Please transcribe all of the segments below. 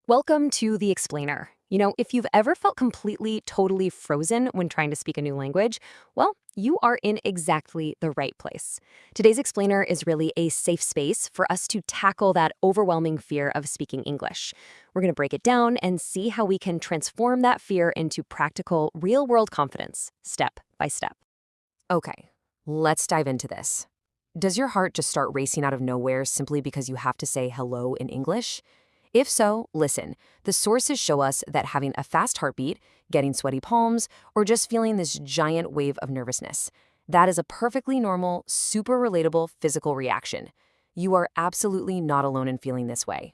Welcome to The Explainer. If you've ever felt completely, totally frozen when trying to speak a new language, well, you are in exactly the right place. Today's Explainer is really a safe space for us to tackle that overwhelming fear of speaking English. We're going to break it down and see how we can transform that fear into practical, real-world confidence, step by step. Okay, let's dive into this. Does your heart just start racing out of nowhere simply because you have to say hello in English? If so, listen. The sources show us that having a fast heartbeat, getting sweaty palms, or just feeling this giant wave of nervousness, that is a perfectly normal, super relatable physical reaction. You are absolutely not alone in feeling this way.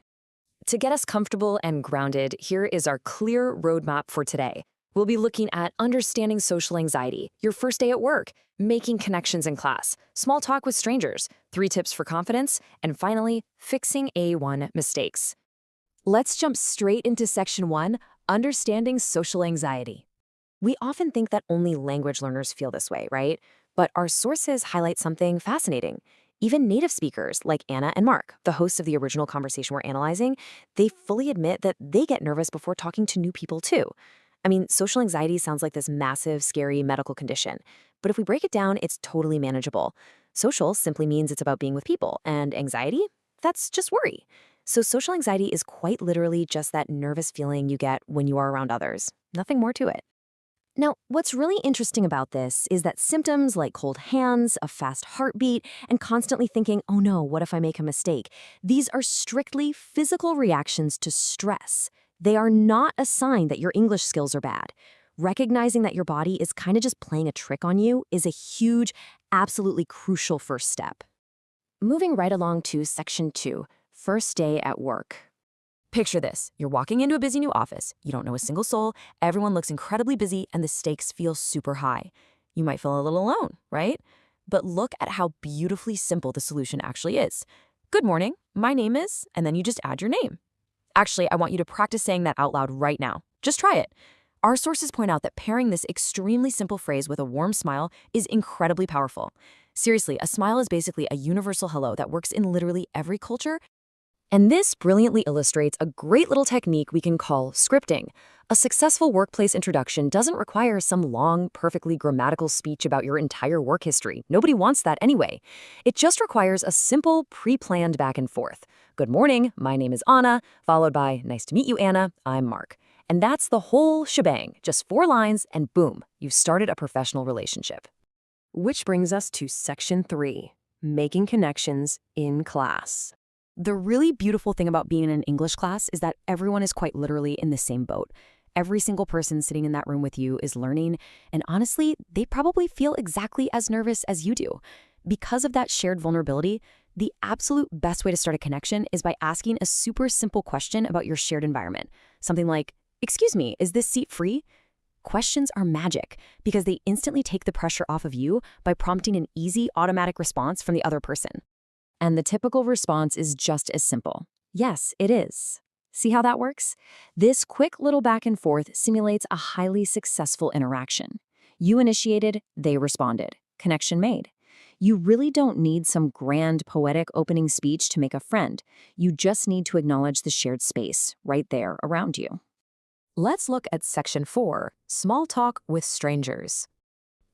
To get us comfortable and grounded, here is our clear roadmap for today. We'll be looking at understanding social anxiety, your first day at work, making connections in class, small talk with strangers, 3 tips for confidence, and finally, fixing A1 mistakes. Let's jump straight into Section 1, Understanding Social Anxiety. We often think that only language learners feel this way, right? But our sources highlight something fascinating. Even native speakers like Anna and Mark, the hosts of the original conversation we're analyzing, they fully admit that they get nervous before talking to new people too. I mean, social anxiety sounds like this massive, scary medical condition. But if we break it down, it's totally manageable. Social simply means it's about being with people, and anxiety? That's just worry. So social anxiety is quite literally just that nervous feeling you get when you are around others. Nothing more to it. Now, what's really interesting about this is that symptoms like cold hands, a fast heartbeat, and constantly thinking, oh no, what if I make a mistake? These are strictly physical reactions to stress. They are not a sign that your English skills are bad. Recognizing that your body is kind of just playing a trick on you is a huge, absolutely crucial first step. Moving right along to Section 2. First day at work. Picture this. You're walking into a busy new office. You don't know a single soul. Everyone looks incredibly busy and the stakes feel super high. You might feel a little alone, right? But look at how beautifully simple the solution actually is. Good morning. My name is, and then you just add your name. Actually, I want you to practice saying that out loud right now. Just try it. Our sources point out that pairing this extremely simple phrase with a warm smile is incredibly powerful. Seriously, a smile is basically a universal hello that works in literally every culture. And this brilliantly illustrates a great little technique we can call scripting. A successful workplace introduction doesn't require some long, perfectly grammatical speech about your entire work history. Nobody wants that anyway. It just requires a simple, pre-planned back and forth. Good morning, my name is Anna, followed by, nice to meet you, Anna, I'm Mark. And that's the whole shebang, just 4 lines, and boom, you've started a professional relationship. Which brings us to Section 3, Making Connections in Class. The really beautiful thing about being in an English class is that everyone is quite literally in the same boat. Every single person sitting in that room with you is learning, and honestly, they probably feel exactly as nervous as you do. Because of that shared vulnerability, the absolute best way to start a connection is by asking a super simple question about your shared environment. Something like, "Excuse me, is this seat free?" Questions are magic because they instantly take the pressure off of you by prompting an easy, automatic response from the other person. And the typical response is just as simple. Yes, it is. See how that works? This quick little back and forth simulates a highly successful interaction. You initiated, they responded. Connection made. You really don't need some grand, poetic opening speech to make a friend. You just need to acknowledge the shared space right there around you. Let's look at Section 4, Small Talk with Strangers.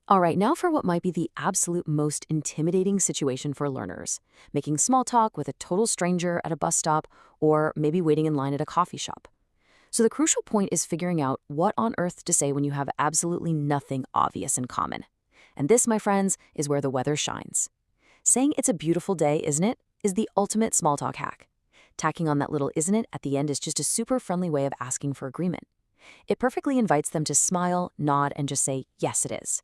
All right, now for what might be the absolute most intimidating situation for learners, making small talk with a total stranger at a bus stop or maybe waiting in line at a coffee shop. So the crucial point is figuring out what on earth to say when you have absolutely nothing obvious in common. And this, my friends, is where the weather shines. Saying it's a beautiful day, isn't it, is the ultimate small talk hack. Tacking on that little isn't it at the end is just a super friendly way of asking for agreement. It perfectly invites them to smile, nod, and just say, yes, it is.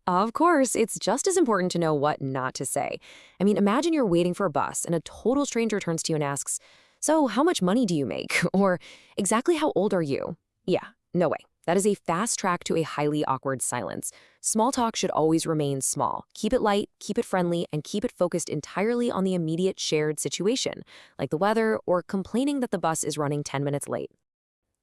Of course, it's just as important to know what not to say. I mean, imagine you're waiting for a bus and a total stranger turns to you and asks, "So, how much money do you make?" Or, "Exactly how old are you?" Yeah, no way. That is a fast track to a highly awkward silence. Small talk should always remain small. Keep it light, keep it friendly, and keep it focused entirely on the immediate shared situation, like the weather or complaining that the bus is running 10 minutes late.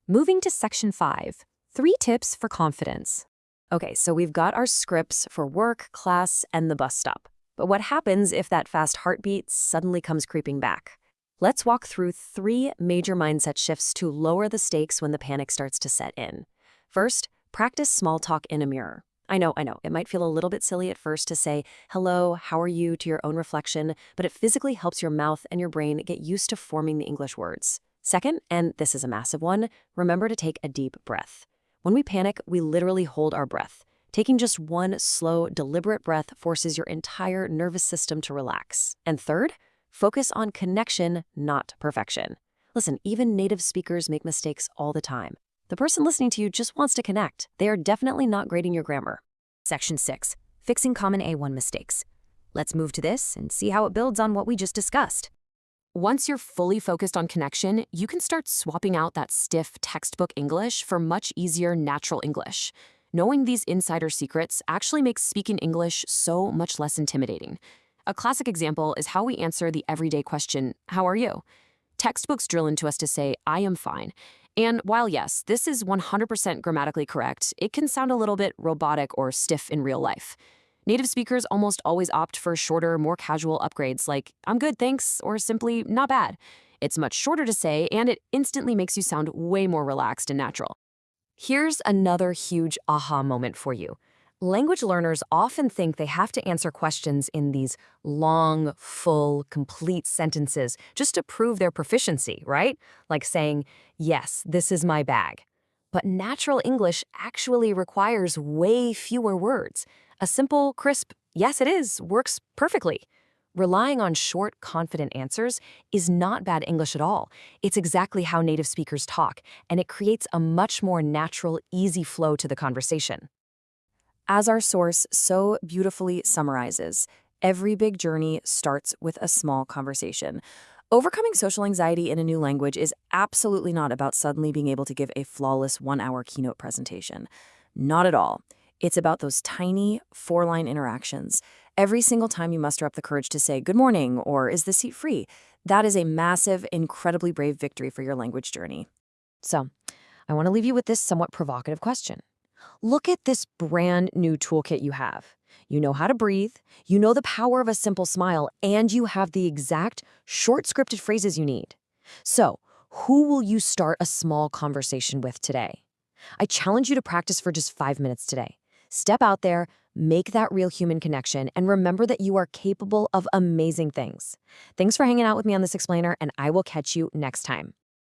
Moving to Section 5, 3 tips for confidence. Okay, so we've got our scripts for work, class, and the bus stop. But what happens if that fast heartbeat suddenly comes creeping back? Let's walk through 3 major mindset shifts to lower the stakes when the panic starts to set in. First, practice small talk in a mirror. I know, it might feel a little bit silly at first to say, hello, how are you to your own reflection, but it physically helps your mouth and your brain get used to forming the English words. Second, and this is a massive one, remember to take a deep breath. When we panic, we literally hold our breath. Taking just one slow, deliberate breath forces your entire nervous system to relax. And third, focus on connection, not perfection. Listen, even native speakers make mistakes all the time. The person listening to you just wants to connect. They are definitely not grading your grammar. Section 6. Fixing common A1 mistakes. Let's move to this and see how it builds on what we just discussed. Once you're fully focused on connection, you can start swapping out that stiff textbook English for much easier natural English. Knowing these insider secrets actually makes speaking English so much less intimidating. A classic example is how we answer the everyday question, how are you? Textbooks drill into us to say, I am fine. And while yes, this is 100% grammatically correct, it can sound a little bit robotic or stiff in real life. Native speakers almost always opt for shorter, more casual upgrades like, I'm good, thanks, or simply, not bad. It's much shorter to say, and it instantly makes you sound way more relaxed and natural. Here's another huge aha moment for you. Language learners often think they have to answer questions in these long, full, complete sentences just to prove their proficiency, right? Like saying, yes, this is my bag. But natural English actually requires way fewer words. A simple, crisp, yes it is, works perfectly. Relying on short, confident answers is not bad English at all. It's exactly how native speakers talk, and it creates a much more natural, easy flow to the conversation. As our source so beautifully summarizes, every big journey starts with a small conversation. Overcoming social anxiety in a new language is absolutely not about suddenly being able to give a flawless 1-hour keynote presentation. Not at all. It's about those tiny 4-line interactions. Every single time you muster up the courage to say, good morning, or is the seat free? That is a massive, incredibly brave victory for your language journey. So, I want to leave you with this somewhat provocative question. Look at this brand new toolkit you have. You know how to breathe, you know the power of a simple smile, and you have the exact short scripted phrases you need. So, who will you start a small conversation with today? I challenge you to practice for just 5 minutes today. Step out there, make that real human connection, and remember that you are capable of amazing things. Thanks for hanging out with me on this explainer, and I will catch you next time.